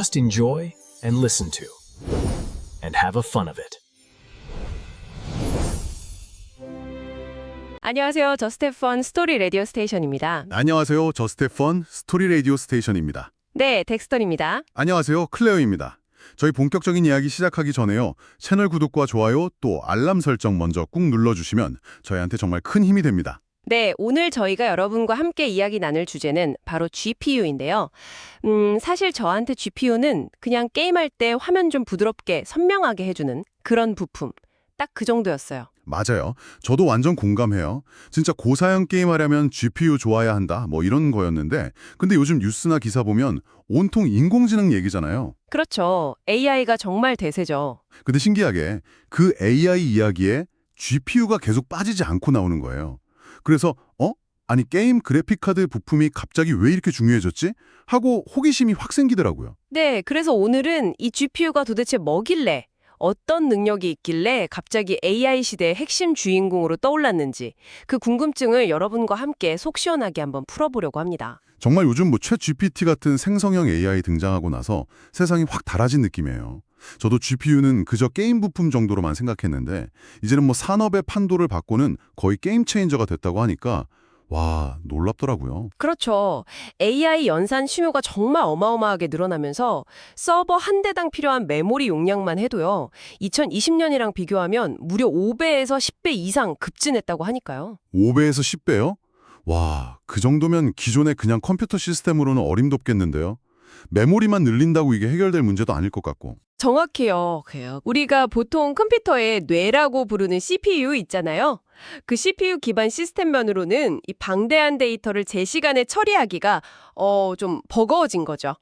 Just enjoy and listen to, and have a fun of it. 안녕하세요. 저스테펀 스토리 라디오 스테이션입니다. 안녕하세요. 저스테펀 스토리 라디오 스테이션입니다. 네, 덱스턴입니다. 안녕하세요. 클레어입니다. 저희 본격적인 이야기 시작하기 전에요. 채널 구독과 좋아요 또 알람 설정 먼저 꾹 눌러주시면 저희한테 정말 큰 힘이 됩니다. 네, 오늘 저희가 여러분과 함께 이야기 나눌 주제는 바로 GPU인데요. 사실 저한테 GPU는 그냥 게임할 때 화면 좀 부드럽게 선명하게 해주는 그런 부품. 딱 그 정도였어요. 맞아요. 저도 완전 공감해요. 진짜 고사양 게임하려면 GPU 좋아야 한다 뭐 이런 거였는데 근데 요즘 뉴스나 기사 보면 온통 인공지능 얘기잖아요. 그렇죠. AI가 정말 대세죠. 근데 신기하게 그 AI 이야기에 GPU가 계속 빠지지 않고 나오는 거예요. 그래서 아니 게임 그래픽카드 부품이 갑자기 왜 이렇게 중요해졌지? 하고 호기심이 확 생기더라고요. 네, 그래서 오늘은 이 GPU가 도대체 뭐길래 어떤 능력이 있길래 갑자기 AI 시대의 핵심 주인공으로 떠올랐는지 그 궁금증을 여러분과 함께 속 시원하게 한번 풀어보려고 합니다. 정말 요즘 챗 GPT 같은 생성형 AI 등장하고 나서 세상이 확 달라진 느낌이에요. 저도 GPU는 그저 게임 부품 정도로만 생각했는데 이제는 산업의 판도를 바꾸는 거의 게임 체인저가 됐다고 하니까 와, 놀랍더라고요. 그렇죠. AI 연산 심효가 정말 어마어마하게 늘어나면서 서버 한 대당 필요한 메모리 용량만 해도요. 2020년이랑 비교하면 무려 5배에서 10배 이상 급증했다고 하니까요. 5배에서 10배요? 와, 그 정도면 기존의 그냥 컴퓨터 시스템으로는 어림덥겠는데요. 메모리만 늘린다고 이게 해결될 문제도 아닐 것 같고. 정확해요. 우리가 보통 컴퓨터의 뇌라고 부르는 CPU 있잖아요. 그 CPU 기반 시스템면으로는 이 방대한 데이터를 제 시간에 처리하기가 좀 버거워진 거죠.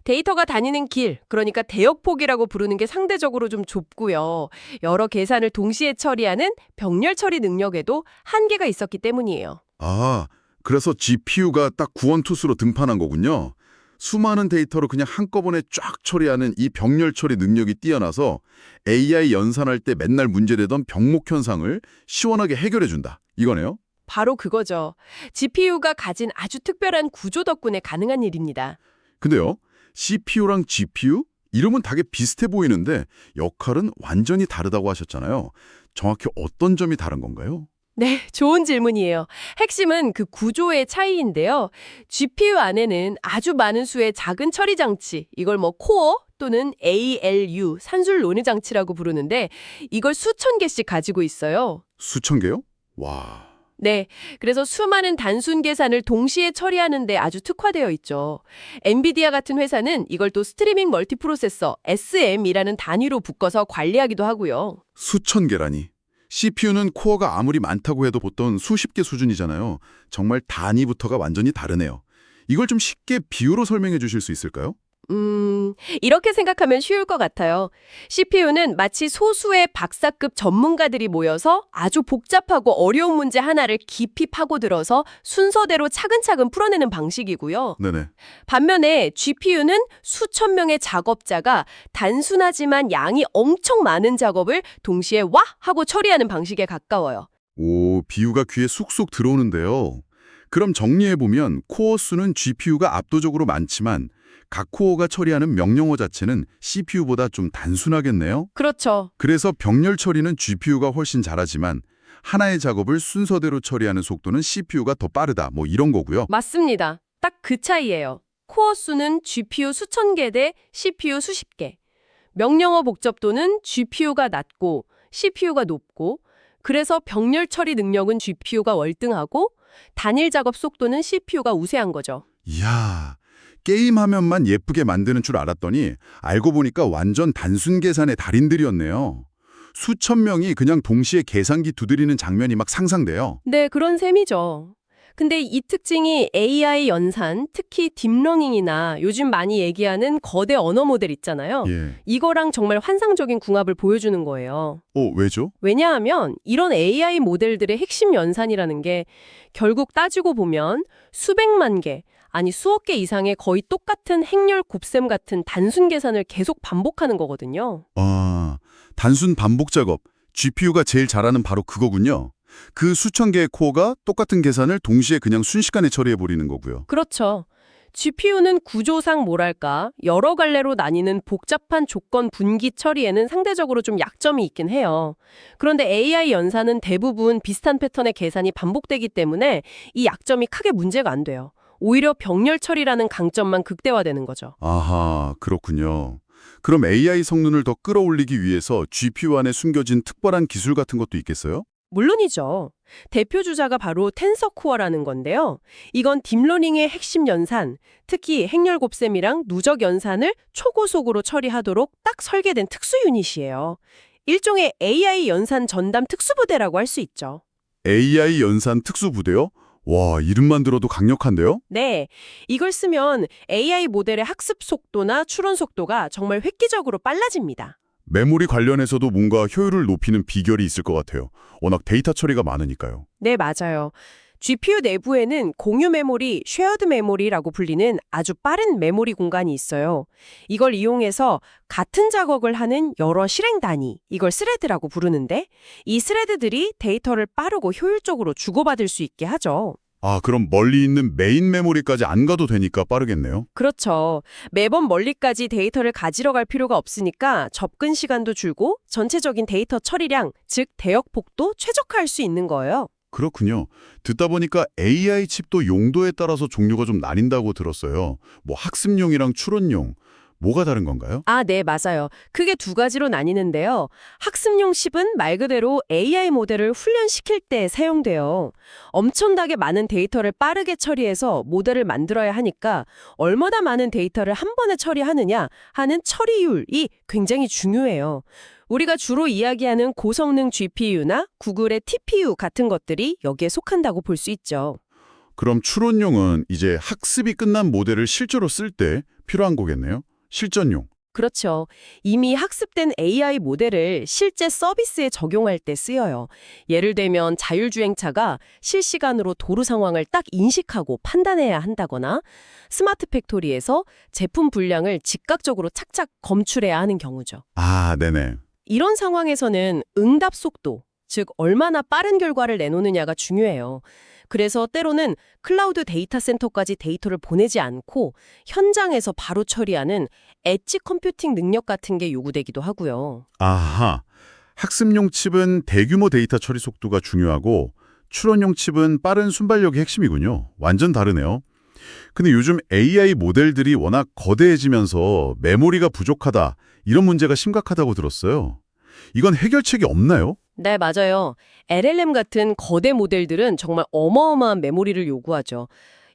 데이터가 다니는 길, 그러니까 대역폭이라고 부르는 게 상대적으로 좀 좁고요. 여러 계산을 동시에 처리하는 병렬 처리 능력에도 한계가 있었기 때문이에요. 아, 그래서 GPU가 딱 구원투수로 등판한 거군요. 수많은 데이터로 그냥 한꺼번에 쫙 처리하는 이 병렬 처리 능력이 뛰어나서 AI 연산할 때 맨날 문제되던 병목 현상을 시원하게 해결해준다. 이거네요. 바로 그거죠. GPU가 가진 아주 특별한 구조 덕분에 가능한 일입니다. 근데요, CPU랑 GPU? 이름은 되게 비슷해 보이는데 역할은 완전히 다르다고 하셨잖아요. 정확히 어떤 점이 다른 건가요? 네, 좋은 질문이에요. 핵심은 그 구조의 차이인데요. GPU 안에는 아주 많은 수의 작은 처리 장치, 이걸 코어 또는 ALU, 산술 논의 장치라고 부르는데 이걸 수천 개씩 가지고 있어요. 수천 개요? 와. 네, 그래서 수많은 단순 계산을 동시에 처리하는 데 아주 특화되어 있죠. 엔비디아 같은 회사는 이걸 또 스트리밍 멀티프로세서, SM이라는 단위로 묶어서 관리하기도 하고요. 수천 개라니. CPU는 코어가 아무리 많다고 해도 보통 수십 개 수준이잖아요. 정말 단위부터가 완전히 다르네요. 이걸 좀 쉽게 비유로 설명해 주실 수 있을까요? 이렇게 생각하면 쉬울 것 같아요. CPU는 마치 소수의 박사급 전문가들이 모여서 아주 복잡하고 어려운 문제 하나를 깊이 파고들어서 순서대로 차근차근 풀어내는 방식이고요. 네네. 반면에 GPU는 수천 명의 작업자가 단순하지만 양이 엄청 많은 작업을 동시에 와! 하고 처리하는 방식에 가까워요. 오, 비유가 귀에 쑥쑥 들어오는데요. 그럼 정리해보면 코어 수는 GPU가 압도적으로 많지만 각 코어가 처리하는 명령어 자체는 CPU보다 좀 단순하겠네요. 그렇죠. 그래서 병렬 처리는 GPU가 훨씬 잘하지만 하나의 작업을 순서대로 처리하는 속도는 CPU가 더 빠르다. 이런 거고요. 맞습니다. 딱 그 차이예요. 코어 수는 GPU 수천 개 대 CPU 수십 개. 명령어 복잡도는 GPU가 낮고 CPU가 높고 그래서 병렬 처리 능력은 GPU가 월등하고 단일 작업 속도는 CPU가 우세한 거죠. 이야, 게임 화면만 예쁘게 만드는 줄 알았더니 알고 보니까 완전 단순 계산의 달인들이었네요. 수천 명이 그냥 동시에 계산기 두드리는 장면이 막 상상돼요. 네, 그런 셈이죠. 근데 이 특징이 AI 연산, 특히 딥러닝이나 요즘 많이 얘기하는 거대 언어 모델 있잖아요. 예. 이거랑 정말 환상적인 궁합을 보여주는 거예요. 왜죠? 왜냐하면 이런 AI 모델들의 핵심 연산이라는 게 결국 따지고 보면 수백만 개, 아니 수억 개 이상의 거의 똑같은 행렬 곱셈 같은 단순 계산을 계속 반복하는 거거든요. 아, 단순 반복 작업. GPU가 제일 잘하는 바로 그거군요. 그 수천 개의 코어가 똑같은 계산을 동시에 그냥 순식간에 처리해버리는 거고요. 그렇죠. GPU는 구조상 뭐랄까, 여러 갈래로 나뉘는 복잡한 조건 분기 처리에는 상대적으로 좀 약점이 있긴 해요. 그런데 AI 연산은 대부분 비슷한 패턴의 계산이 반복되기 때문에 이 약점이 크게 문제가 안 돼요. 오히려 병렬 처리라는 강점만 극대화되는 거죠. 아하, 그렇군요. 그럼 AI 성능을 더 끌어올리기 위해서 GPU 안에 숨겨진 특별한 기술 같은 것도 있겠어요? 물론이죠. 대표 주자가 바로 텐서코어라는 건데요. 이건 딥러닝의 핵심 연산, 특히 행렬 곱셈이랑 누적 연산을 초고속으로 처리하도록 딱 설계된 특수 유닛이에요. 일종의 AI 연산 전담 특수부대라고 할 수 있죠. AI 연산 특수부대요? 와, 이름만 들어도 강력한데요? 네, 이걸 쓰면 AI 모델의 학습 속도나 추론 속도가 정말 획기적으로 빨라집니다. 메모리 관련해서도 뭔가 효율을 높이는 비결이 있을 것 같아요. 워낙 데이터 처리가 많으니까요. 네, 맞아요. GPU 내부에는 공유 메모리, 쉐어드 메모리라고 불리는 아주 빠른 메모리 공간이 있어요. 이걸 이용해서 같은 작업을 하는 여러 실행 단위, 이걸 스레드라고 부르는데 이 스레드들이 데이터를 빠르고 효율적으로 주고받을 수 있게 하죠. 아, 그럼 멀리 있는 메인 메모리까지 안 가도 되니까 빠르겠네요. 그렇죠. 매번 멀리까지 데이터를 가지러 갈 필요가 없으니까 접근 시간도 줄고 전체적인 데이터 처리량, 즉 대역폭도 최적화할 수 있는 거예요. 그렇군요. 듣다 보니까 AI 칩도 용도에 따라서 종류가 좀 나뉜다고 들었어요. 뭐 학습용이랑 추론용, 뭐가 다른 건가요? 아, 네, 맞아요. 크게 두 가지로 나뉘는데요. 학습용 칩은 말 그대로 AI 모델을 훈련시킬 때 사용돼요. 엄청나게 많은 데이터를 빠르게 처리해서 모델을 만들어야 하니까 얼마나 많은 데이터를 한 번에 처리하느냐 하는 처리율이 굉장히 중요해요. 우리가 주로 이야기하는 고성능 GPU나 구글의 TPU 같은 것들이 여기에 속한다고 볼 수 있죠. 그럼 추론용은 이제 학습이 끝난 모델을 실제로 쓸 때 필요한 거겠네요? 실전용. 그렇죠. 이미 학습된 AI 모델을 실제 서비스에 적용할 때 쓰여요. 예를 들면 자율주행차가 실시간으로 도로 상황을 딱 인식하고 판단해야 한다거나 스마트 팩토리에서 제품 분량을 즉각적으로 착착 검출해야 하는 경우죠. 아, 네네. 이런 상황에서는 응답 속도, 즉 얼마나 빠른 결과를 내놓느냐가 중요해요. 그래서 때로는 클라우드 데이터 센터까지 데이터를 보내지 않고 현장에서 바로 처리하는 엣지 컴퓨팅 능력 같은 게 요구되기도 하고요. 아하. 학습용 칩은 대규모 데이터 처리 속도가 중요하고 추론용 칩은 빠른 순발력이 핵심이군요. 완전 다르네요. 근데 요즘 AI 모델들이 워낙 거대해지면서 메모리가 부족하다, 이런 문제가 심각하다고 들었어요. 이건 해결책이 없나요? 네, 맞아요. LLM 같은 거대 모델들은 정말 어마어마한 메모리를 요구하죠.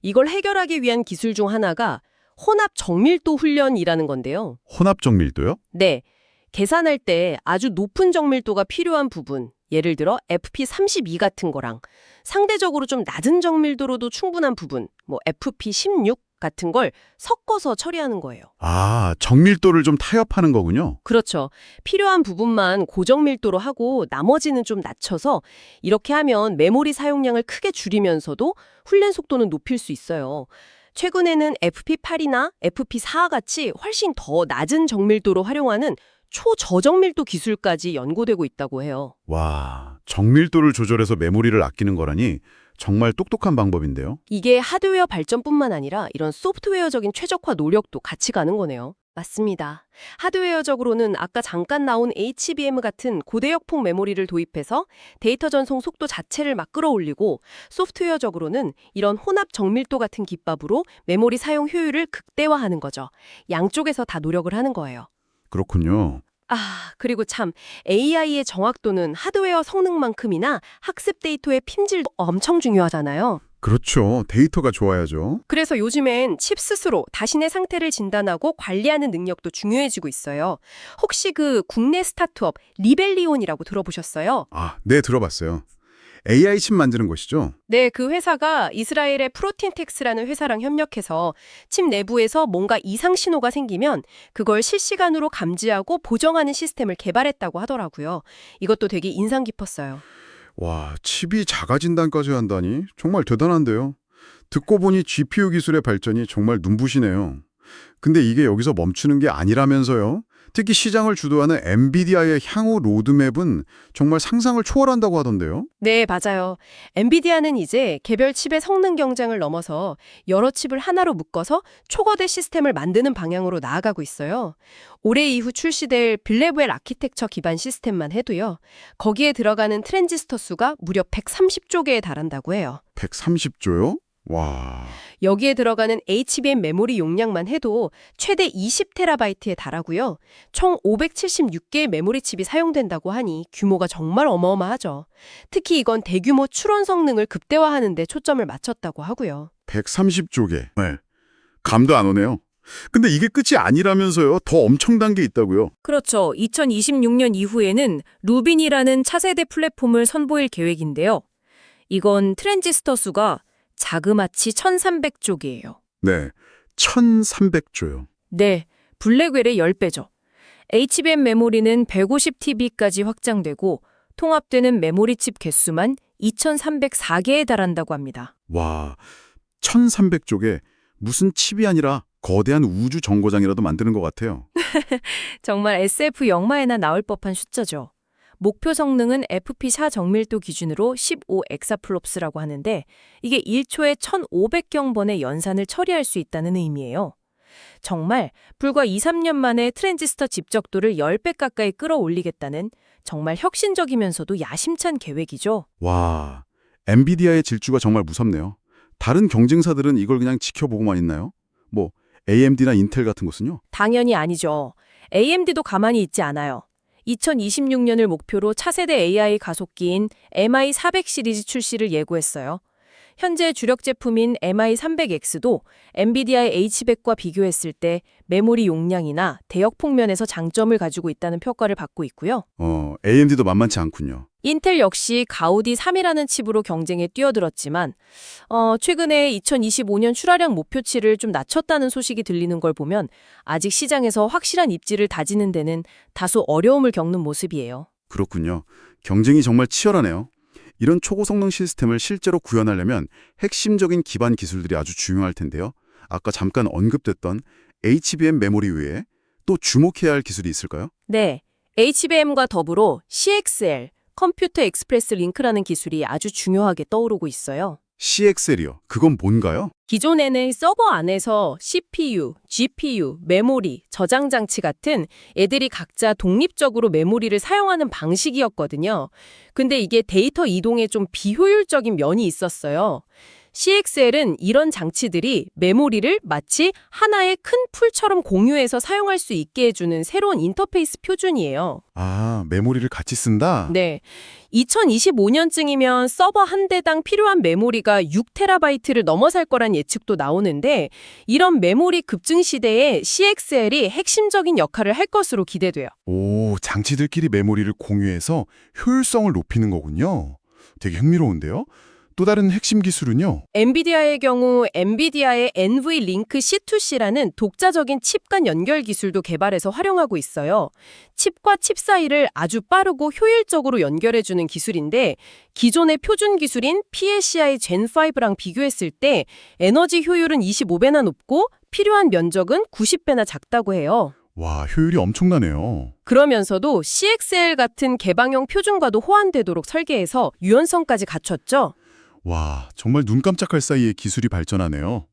이걸 해결하기 위한 기술 중 하나가 혼합 정밀도 훈련이라는 건데요. 혼합 정밀도요? 네, 계산할 때 아주 높은 정밀도가 필요한 부분, 예를 들어 FP32 같은 거랑 상대적으로 좀 낮은 정밀도로도 충분한 부분, 뭐 FP16 같은 걸 섞어서 처리하는 거예요. 아, 정밀도를 좀 타협하는 거군요. 그렇죠. 필요한 부분만 고정밀도로 하고 나머지는 좀 낮춰서 이렇게 하면 메모리 사용량을 크게 줄이면서도 훈련 속도는 높일 수 있어요. 최근에는 FP8이나 FP4 같이 훨씬 더 낮은 정밀도로 활용하는 초저정밀도 기술까지 연구되고 있다고 해요. 와, 정밀도를 조절해서 메모리를 아끼는 거라니 정말 똑똑한 방법인데요. 이게 하드웨어 발전뿐만 아니라 이런 소프트웨어적인 최적화 노력도 같이 가는 거네요. 맞습니다. 하드웨어적으로는 아까 잠깐 나온 HBM 같은 고대역폭 메모리를 도입해서 데이터 전송 속도 자체를 막 끌어올리고 소프트웨어적으로는 이런 혼합 정밀도 같은 기법으로 메모리 사용 효율을 극대화하는 거죠. 양쪽에서 다 노력을 하는 거예요. 그렇군요. 아, 그리고 참 AI의 정확도는 하드웨어 성능만큼이나 학습 데이터의 품질도 엄청 중요하잖아요. 그렇죠. 데이터가 좋아야죠. 그래서 요즘엔 칩 스스로 자신의 상태를 진단하고 관리하는 능력도 중요해지고 있어요. 혹시 그 국내 스타트업 리벨리온이라고 들어보셨어요? 아, 네, 들어봤어요. AI 칩 만드는 곳이죠? 네, 그 회사가 이스라엘의 프로틴텍스라는 회사랑 협력해서 칩 내부에서 뭔가 이상 신호가 생기면 그걸 실시간으로 감지하고 보정하는 시스템을 개발했다고 하더라고요. 이것도 되게 인상 깊었어요. 와, 칩이 자가 진단까지 한다니 정말 대단한데요. 듣고 보니 GPU 기술의 발전이 정말 눈부시네요. 근데 이게 여기서 멈추는 게 아니라면서요? 특히 시장을 주도하는 엔비디아의 향후 로드맵은 정말 상상을 초월한다고 하던데요? 네, 맞아요. 엔비디아는 이제 개별 칩의 성능 경쟁을 넘어서 여러 칩을 하나로 묶어서 초거대 시스템을 만드는 방향으로 나아가고 있어요. 올해 이후 출시될 블랙웰 아키텍처 기반 시스템만 해도요. 거기에 들어가는 트랜지스터 수가 무려 130조 개에 달한다고 해요. 130조요? 와... 여기에 들어가는 HBM 메모리 용량만 해도 최대 20TB에 달하고요. 총 576개의 메모리 칩이 사용된다고 하니 규모가 정말 어마어마하죠. 특히 이건 대규모 추론 성능을 극대화하는 데 초점을 맞췄다고 하고요. 130조 개. 네. 감도 안 오네요. 근데 이게 끝이 아니라면서요? 더 엄청난 게 있다고요? 그렇죠. 2026년 이후에는 루빈이라는 차세대 플랫폼을 선보일 계획인데요. 이건 트랜지스터 수가 자그마치 1300조 개예요. 네. 1300조요. 네, 블랙웰의 10배죠. HBM 메모리는 150TB까지 확장되고 통합되는 메모리 칩 개수만 2304개에 달한다고 합니다. 와, 1300쪽에 무슨 칩이 아니라 거대한 우주 정거장이라도 만드는 것 같아요. 정말 SF 영화에나 나올 법한 숫자죠. 목표 성능은 FP4 정밀도 기준으로 15 엑사플롭스라고 하는데 이게 1초에 1500경번의 연산을 처리할 수 있다는 의미예요. 정말 불과 2, 3년 만에 트랜지스터 집적도를 10배 가까이 끌어올리겠다는 정말 혁신적이면서도 야심찬 계획이죠. 와, 엔비디아의 질주가 정말 무섭네요. 다른 경쟁사들은 이걸 그냥 지켜보고만 있나요? 뭐 AMD나 인텔 같은 곳은요? 당연히 아니죠. AMD도 가만히 있지 않아요. 2026년을 목표로 차세대 AI 가속기인 MI400 시리즈 출시를 예고했어요. 현재 주력 제품인 MI300X도 엔비디아의 H100과 비교했을 때 메모리 용량이나 대역폭 면에서 장점을 가지고 있다는 평가를 받고 있고요. AMD도 만만치 않군요. 인텔 역시 가우디 3이라는 칩으로 경쟁에 뛰어들었지만 최근에 2025년 출하량 목표치를 좀 낮췄다는 소식이 들리는 걸 보면 아직 시장에서 확실한 입지를 다지는 데는 다소 어려움을 겪는 모습이에요. 그렇군요. 경쟁이 정말 치열하네요. 이런 초고성능 시스템을 실제로 구현하려면 핵심적인 기반 기술들이 아주 중요할 텐데요. 아까 잠깐 언급됐던 HBM 메모리 외에 또 주목해야 할 기술이 있을까요? 네, HBM과 더불어 CXL, 컴퓨터 익스프레스 링크라는 기술이 아주 중요하게 떠오르고 있어요. CXL이요. 그건 뭔가요? 기존에는 서버 안에서 CPU, GPU, 메모리, 저장 장치 같은 애들이 각자 독립적으로 메모리를 사용하는 방식이었거든요. 근데 이게 데이터 이동에 좀 비효율적인 면이 있었어요. CXL은 이런 장치들이 메모리를 마치 하나의 큰 풀처럼 공유해서 사용할 수 있게 해주는 새로운 인터페이스 표준이에요. 아, 메모리를 같이 쓴다? 네. 2025년쯤이면 서버 한 대당 필요한 메모리가 6TB를 넘어설 거란 예측도 나오는데 이런 메모리 급증 시대에 CXL이 핵심적인 역할을 할 것으로 기대돼요. 오, 장치들끼리 메모리를 공유해서 효율성을 높이는 거군요. 되게 흥미로운데요? 또 다른 핵심 기술은요? 엔비디아의 경우 엔비디아의 NVLink C2C라는 독자적인 칩 간 연결 기술도 개발해서 활용하고 있어요. 칩과 칩 사이를 아주 빠르고 효율적으로 연결해주는 기술인데 기존의 표준 기술인 PCI Gen5랑 비교했을 때 에너지 효율은 25배나 높고 필요한 면적은 90배나 작다고 해요. 와, 효율이 엄청나네요. 그러면서도 CXL 같은 개방형 표준과도 호환되도록 설계해서 유연성까지 갖췄죠. 와, 정말 눈 깜짝할 사이에 기술이 발전하네요.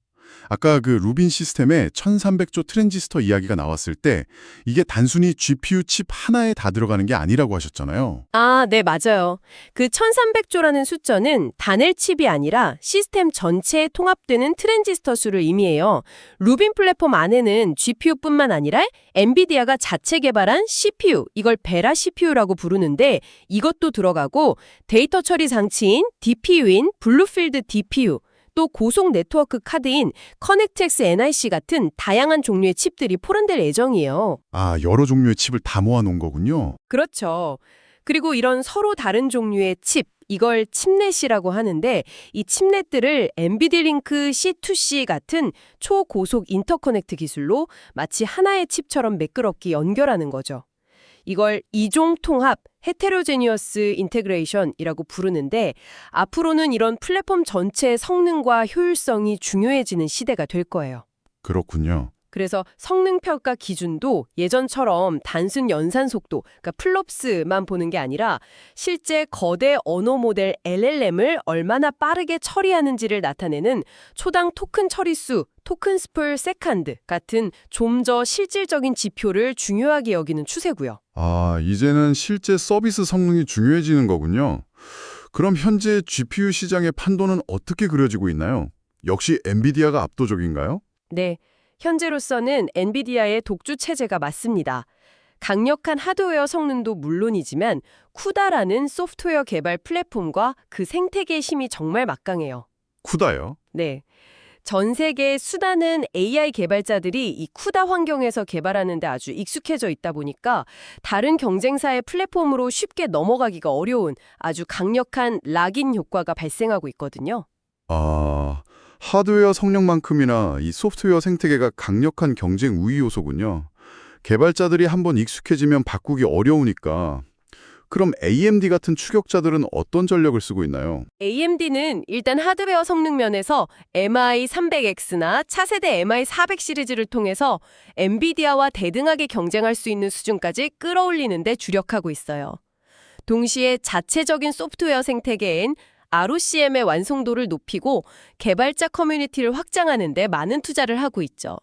아까 그 루빈 시스템에 1300조 트랜지스터 이야기가 나왔을 때 이게 단순히 GPU 칩 하나에 다 들어가는 게 아니라고 하셨잖아요. 아, 네, 맞아요. 그 1300조라는 숫자는 단일 칩이 아니라 시스템 전체에 통합되는 트랜지스터 수를 의미해요. 루빈 플랫폼 안에는 GPU뿐만 아니라 엔비디아가 자체 개발한 CPU, 이걸 베라 CPU라고 부르는데 이것도 들어가고 데이터 처리 장치인 DPU인 블루필드 DPU, 또 고속 네트워크 카드인 커넥트X NIC 같은 다양한 종류의 칩들이 포함될 예정이에요. 아, 여러 종류의 칩을 다 모아놓은 거군요. 그렇죠. 그리고 이런 서로 다른 종류의 칩, 이걸 칩넷이라고 하는데 이 칩넷들을 엔비디링크 C2C 같은 초고속 인터커넥트 기술로 마치 하나의 칩처럼 매끄럽게 연결하는 거죠. 이걸 이종 통합, 헤테로제니어스 인테그레이션이라고 부르는데 앞으로는 이런 플랫폼 전체의 성능과 효율성이 중요해지는 시대가 될 거예요. 그렇군요. 그래서 성능 평가 기준도 예전처럼 단순 연산 속도, 그러니까 플롭스만 보는 게 아니라 실제 거대 언어 모델 LLM을 얼마나 빠르게 처리하는지를 나타내는 초당 토큰 처리수, 토큰스 per 세컨드 같은 좀 더 실질적인 지표를 중요하게 여기는 추세고요. 아, 이제는 실제 서비스 성능이 중요해지는 거군요. 그럼 현재 GPU 시장의 판도는 어떻게 그려지고 있나요? 역시 엔비디아가 압도적인가요? 네, 현재로서는 엔비디아의 독주 체제가 맞습니다. 강력한 하드웨어 성능도 물론이지만 쿠다라는 소프트웨어 개발 플랫폼과 그 생태계의 힘이 정말 막강해요. 쿠다요? 네. 전 세계 수많은 AI 개발자들이 이 쿠다 환경에서 개발하는 데 아주 익숙해져 있다 보니까 다른 경쟁사의 플랫폼으로 쉽게 넘어가기가 어려운 아주 강력한 락인 효과가 발생하고 있거든요. 아, 하드웨어 성능만큼이나 이 소프트웨어 생태계가 강력한 경쟁 우위 요소군요. 개발자들이 한번 익숙해지면 바꾸기 어려우니까. 그럼 AMD 같은 추격자들은 어떤 전략을 쓰고 있나요? AMD는 일단 하드웨어 성능 면에서 MI300X나 차세대 MI400 시리즈를 통해서 엔비디아와 대등하게 경쟁할 수 있는 수준까지 끌어올리는 데 주력하고 있어요. 동시에 자체적인 소프트웨어 생태계인 ROCm의 완성도를 높이고 개발자 커뮤니티를 확장하는 데 많은 투자를 하고 있죠.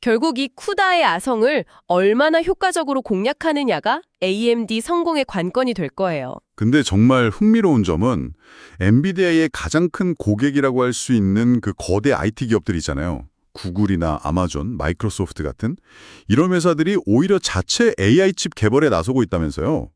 결국 이 쿠다의 아성을 얼마나 효과적으로 공략하느냐가 AMD 성공의 관건이 될 거예요. 근데 정말 흥미로운 점은 엔비디아의 가장 큰 고객이라고 할 수 있는 그 거대 IT 기업들 있잖아요. 구글이나 아마존, 마이크로소프트 같은 이런 회사들이 오히려 자체 AI 칩 개발에 나서고 있다면서요.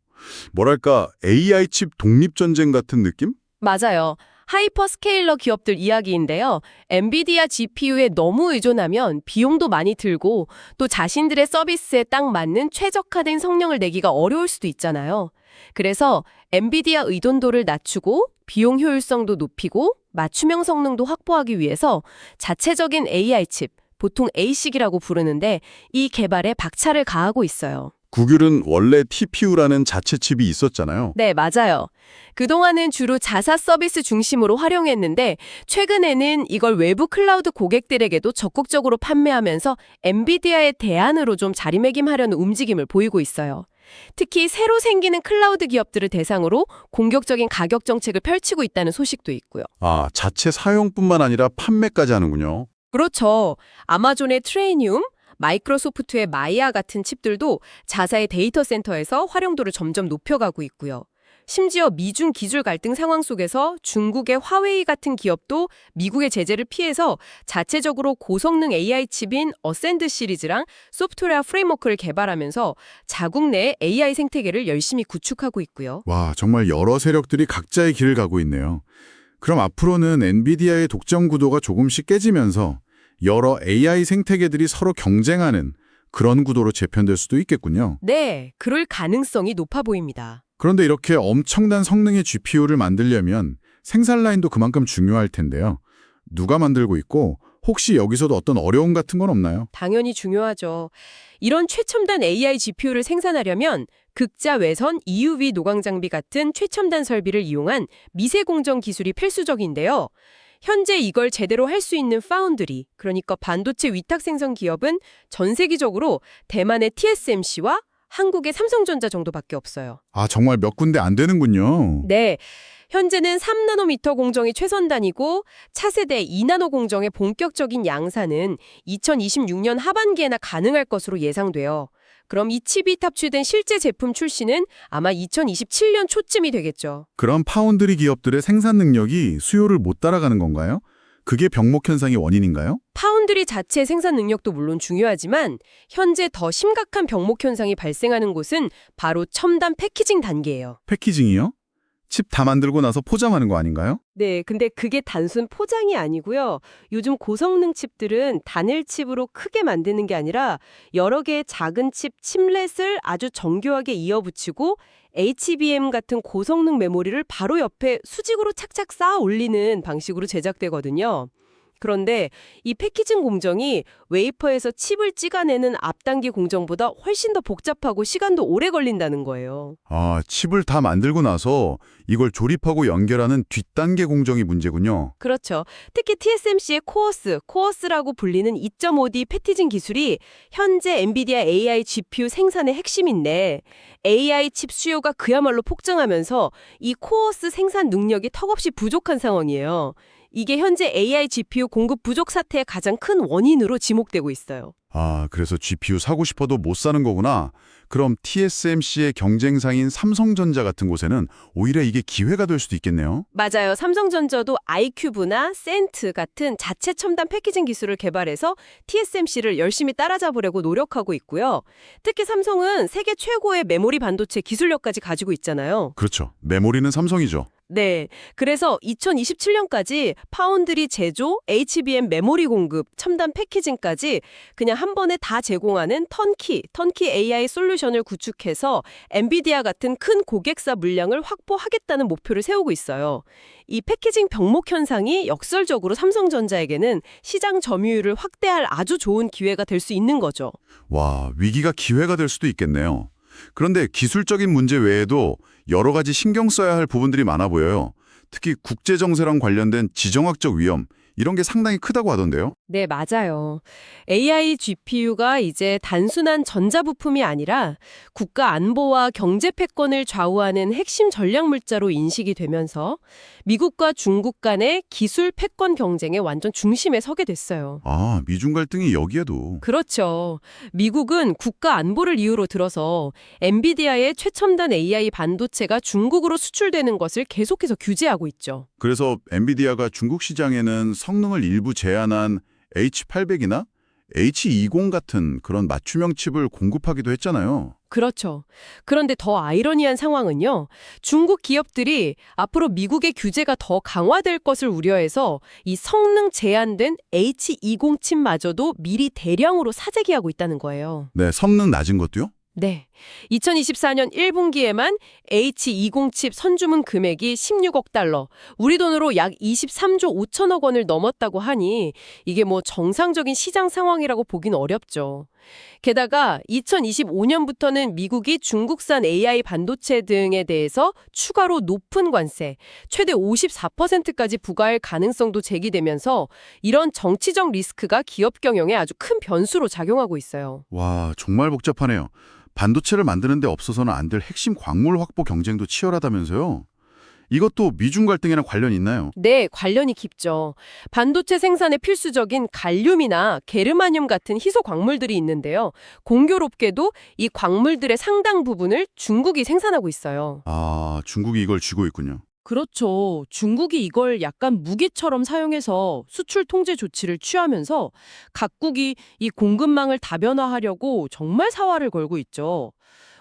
뭐랄까 AI 칩 독립전쟁 같은 느낌? 맞아요. 하이퍼스케일러 기업들 이야기인데요. 엔비디아 GPU에 너무 의존하면 비용도 많이 들고 또 자신들의 서비스에 딱 맞는 최적화된 성능을 내기가 어려울 수도 있잖아요. 그래서 엔비디아 의존도를 낮추고 비용 효율성도 높이고 맞춤형 성능도 확보하기 위해서 자체적인 AI 칩, 보통 ASIC이라고 부르는데 이 개발에 박차를 가하고 있어요. 구글은 원래 TPU라는 자체 칩이 있었잖아요. 네, 맞아요. 그동안은 주로 자사 서비스 중심으로 활용했는데 최근에는 이걸 외부 클라우드 고객들에게도 적극적으로 판매하면서 엔비디아의 대안으로 좀 자리매김하려는 움직임을 보이고 있어요. 특히 새로 생기는 클라우드 기업들을 대상으로 공격적인 가격 정책을 펼치고 있다는 소식도 있고요. 아, 자체 사용뿐만 아니라 판매까지 하는군요. 그렇죠. 아마존의 트레이니움, 마이크로소프트의 마이아 같은 칩들도 자사의 데이터 센터에서 활용도를 점점 높여가고 있고요. 심지어 미중 기술 갈등 상황 속에서 중국의 화웨이 같은 기업도 미국의 제재를 피해서 자체적으로 고성능 AI 칩인 어센드 시리즈랑 소프트웨어 프레임워크를 개발하면서 자국 내 AI 생태계를 열심히 구축하고 있고요. 와, 정말 여러 세력들이 각자의 길을 가고 있네요. 그럼 앞으로는 엔비디아의 독점 구도가 조금씩 깨지면서 여러 AI 생태계들이 서로 경쟁하는 그런 구도로 재편될 수도 있겠군요. 네, 그럴 가능성이 높아 보입니다. 그런데 이렇게 엄청난 성능의 GPU를 만들려면 생산 라인도 그만큼 중요할 텐데요. 누가 만들고 있고 혹시 여기서도 어떤 어려움 같은 건 없나요? 당연히 중요하죠. 이런 최첨단 AI GPU를 생산하려면 극자 외선 EUV 노광 장비 같은 최첨단 설비를 이용한 미세 공정 기술이 필수적인데요. 현재 이걸 제대로 할 수 있는 파운드리, 그러니까 반도체 위탁 생산 기업은 전 세계적으로 대만의 TSMC와 한국의 삼성전자 정도밖에 없어요. 아, 정말 몇 군데 안 되는군요. 네, 현재는 3나노미터 공정이 최선단이고 차세대 2나노 공정의 본격적인 양산은 2026년 하반기에나 가능할 것으로 예상돼요. 그럼 이 칩이 탑재된 실제 제품 출시는 아마 2027년 초쯤이 되겠죠. 그럼 파운드리 기업들의 생산 능력이 수요를 못 따라가는 건가요? 그게 병목 현상의 원인인가요? 파운드리 자체 생산 능력도 물론 중요하지만 현재 더 심각한 병목 현상이 발생하는 곳은 바로 첨단 패키징 단계예요. 패키징이요? 칩 다 만들고 나서 포장하는 거 아닌가요? 네, 근데 그게 단순 포장이 아니고요. 요즘 고성능 칩들은 단일 칩으로 크게 만드는 게 아니라 여러 개의 작은 칩렛을 아주 정교하게 이어붙이고 HBM 같은 고성능 메모리를 바로 옆에 수직으로 착착 쌓아 올리는 방식으로 제작되거든요. 그런데 이 패키징 공정이 웨이퍼에서 칩을 찍어내는 앞단기 공정보다 훨씬 더 복잡하고 시간도 오래 걸린다는 거예요. 아, 칩을 다 만들고 나서 이걸 조립하고 연결하는 뒷단계 공정이 문제군요. 그렇죠. 특히 TSMC의 코어스라고 불리는 2.5D 패키징 기술이 현재 엔비디아 AI GPU 생산의 핵심인데 AI 칩 수요가 그야말로 폭증하면서 이 코어스 생산 능력이 턱없이 부족한 상황이에요. 이게 현재 AI GPU 공급 부족 사태의 가장 큰 원인으로 지목되고 있어요. 아, 그래서 GPU 사고 싶어도 못 사는 거구나. 그럼 TSMC의 경쟁상인 삼성전자 같은 곳에는 오히려 이게 기회가 될 수도 있겠네요. 맞아요. 삼성전자도 아이큐브나 센트 같은 자체 첨단 패키징 기술을 개발해서 TSMC를 열심히 따라잡으려고 노력하고 있고요. 특히 삼성은 세계 최고의 메모리 반도체 기술력까지 가지고 있잖아요. 그렇죠. 메모리는 삼성이죠. 네. 그래서 2027년까지 파운드리 제조, HBM 메모리 공급, 첨단 패키징까지 그냥 한 번에 다 제공하는 턴키 AI 솔루션을 구축해서 엔비디아 같은 큰 고객사 물량을 확보하겠다는 목표를 세우고 있어요. 이 패키징 병목 현상이 역설적으로 삼성전자에게는 시장 점유율을 확대할 아주 좋은 기회가 될 수 있는 거죠. 와, 위기가 기회가 될 수도 있겠네요. 그런데 기술적인 문제 외에도 여러 가지 신경 써야 할 부분들이 많아 보여요. 특히 국제 정세랑 관련된 지정학적 위험, 이런 게 상당히 크다고 하던데요. 네, 맞아요. AI GPU가 이제 단순한 전자부품이 아니라 국가 안보와 경제 패권을 좌우하는 핵심 전략 물자로 인식이 되면서 미국과 중국 간의 기술 패권 경쟁의 완전 중심에 서게 됐어요. 아, 미중 갈등이 여기에도. 그렇죠. 미국은 국가 안보를 이유로 들어서 엔비디아의 최첨단 AI 반도체가 중국으로 수출되는 것을 계속해서 규제하고 있죠. 그래서 엔비디아가 중국 시장에는 성능을 일부 제한한 H800이나 H20 같은 그런 맞춤형 칩을 공급하기도 했잖아요. 그렇죠. 그런데 더 아이러니한 상황은요. 중국 기업들이 앞으로 미국의 규제가 더 강화될 것을 우려해서 이 성능 제한된 H20 칩마저도 미리 대량으로 사재기하고 있다는 거예요. 네, 성능 낮은 것도요? 네. 2024년 1분기에만 H20 칩 선주문 금액이 16억 달러, 우리 돈으로 약 23조 5천억 원을 넘었다고 하니 이게 뭐 정상적인 시장 상황이라고 보긴 어렵죠. 게다가 2025년부터는 미국이 중국산 AI 반도체 등에 대해서 추가로 높은 관세, 최대 54%까지 부과할 가능성도 제기되면서 이런 정치적 리스크가 기업 경영에 아주 큰 변수로 작용하고 있어요. 와, 정말 복잡하네요. 반도체를 만드는 데 없어서는 안 될 핵심 광물 확보 경쟁도 치열하다면서요? 이것도 미중 갈등이랑 관련이 있나요? 네, 관련이 깊죠. 반도체 생산에 필수적인 갈륨이나 게르마늄 같은 희소 광물들이 있는데요. 공교롭게도 이 광물들의 상당 부분을 중국이 생산하고 있어요. 아, 중국이 이걸 쥐고 있군요. 그렇죠. 중국이 이걸 약간 무기처럼 사용해서 수출 통제 조치를 취하면서 각국이 이 공급망을 다변화하려고 정말 사활을 걸고 있죠.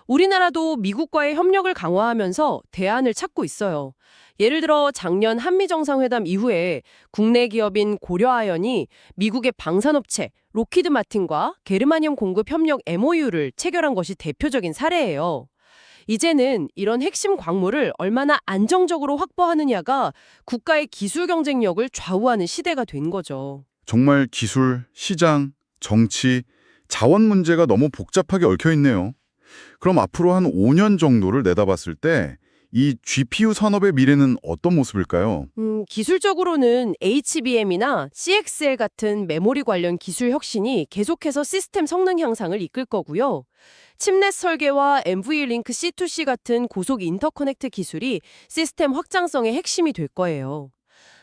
우리나라도 미국과의 협력을 강화하면서 대안을 찾고 있어요. 예를 들어 작년 한미정상회담 이후에 국내 기업인 고려아연이 미국의 방산업체 록히드 마틴과 게르마늄 공급 협력 MOU를 체결한 것이 대표적인 사례예요. 이제는 이런 핵심 광물을 얼마나 안정적으로 확보하느냐가 국가의 기술 경쟁력을 좌우하는 시대가 된 거죠. 정말 기술, 시장, 정치, 자원 문제가 너무 복잡하게 얽혀 있네요. 그럼 앞으로 한 5년 정도를 내다봤을 때 이 GPU 산업의 미래는 어떤 모습일까요? 기술적으로는 HBM이나 CXL 같은 메모리 관련 기술 혁신이 계속해서 시스템 성능 향상을 이끌 거고요. 칩넷 설계와 NVLink C2C 같은 고속 인터커넥트 기술이 시스템 확장성의 핵심이 될 거예요.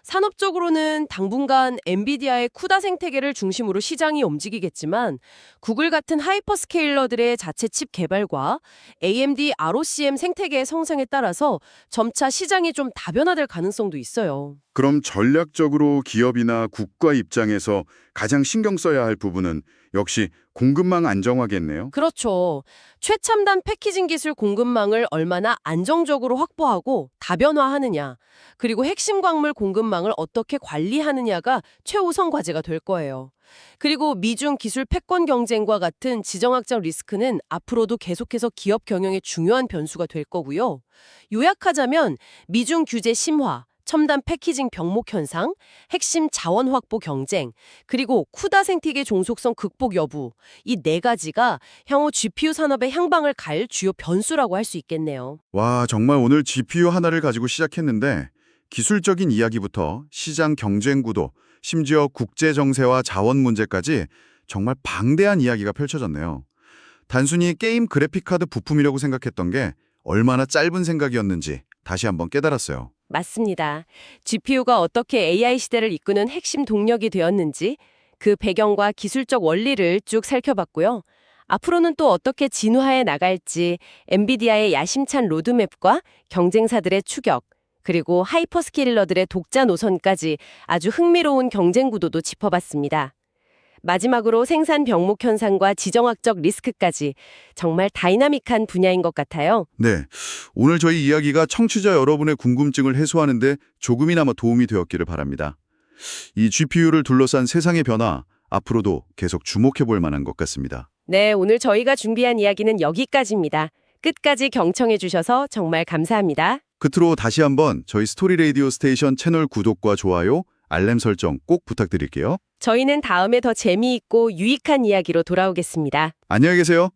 산업적으로는 당분간 엔비디아의 쿠다 생태계를 중심으로 시장이 움직이겠지만 구글 같은 하이퍼스케일러들의 자체 칩 개발과 AMD ROCm 생태계의 성장에 따라서 점차 시장이 좀 다변화될 가능성도 있어요. 그럼 전략적으로 기업이나 국가 입장에서 가장 신경 써야 할 부분은 역시 공급망 안정화겠네요. 그렇죠. 최첨단 패키징 기술 공급망을 얼마나 안정적으로 확보하고 다변화하느냐, 그리고 핵심 광물 공급망을 어떻게 관리하느냐가 최우선 과제가 될 거예요. 그리고 미중 기술 패권 경쟁과 같은 지정학적 리스크는 앞으로도 계속해서 기업 경영의 중요한 변수가 될 거고요. 요약하자면 미중 규제 심화, 첨단 패키징 병목 현상, 핵심 자원 확보 경쟁, 그리고 쿠다 생태계 종속성 극복 여부, 이 네 가지가 향후 GPU 산업의 향방을 갈 주요 변수라고 할 수 있겠네요. 와, 정말 오늘 GPU 하나를 가지고 시작했는데 기술적인 이야기부터 시장 경쟁 구도, 심지어 국제 정세와 자원 문제까지 정말 방대한 이야기가 펼쳐졌네요. 단순히 게임 그래픽카드 부품이라고 생각했던 게 얼마나 짧은 생각이었는지 다시 한번 깨달았어요. 맞습니다. GPU가 어떻게 AI 시대를 이끄는 핵심 동력이 되었는지 그 배경과 기술적 원리를 쭉 살펴봤고요. 앞으로는 또 어떻게 진화해 나갈지 엔비디아의 야심찬 로드맵과 경쟁사들의 추격, 그리고 하이퍼스케일러들의 독자 노선까지 아주 흥미로운 경쟁 구도도 짚어봤습니다. 마지막으로 생산 병목 현상과 지정학적 리스크까지 정말 다이나믹한 분야인 것 같아요. 네, 오늘 저희 이야기가 청취자 여러분의 궁금증을 해소하는데 조금이나마 도움이 되었기를 바랍니다. 이 GPU를 둘러싼 세상의 변화, 앞으로도 계속 주목해 볼 만한 것 같습니다. 네, 오늘 저희가 준비한 이야기는 여기까지입니다. 끝까지 경청해 주셔서 정말 감사합니다. 끝으로 다시 한번 저희 스토리 라디오 스테이션 채널 구독과 좋아요, 알람 설정 꼭 부탁드릴게요. 저희는 다음에 더 재미있고 유익한 이야기로 돌아오겠습니다. 안녕히 계세요.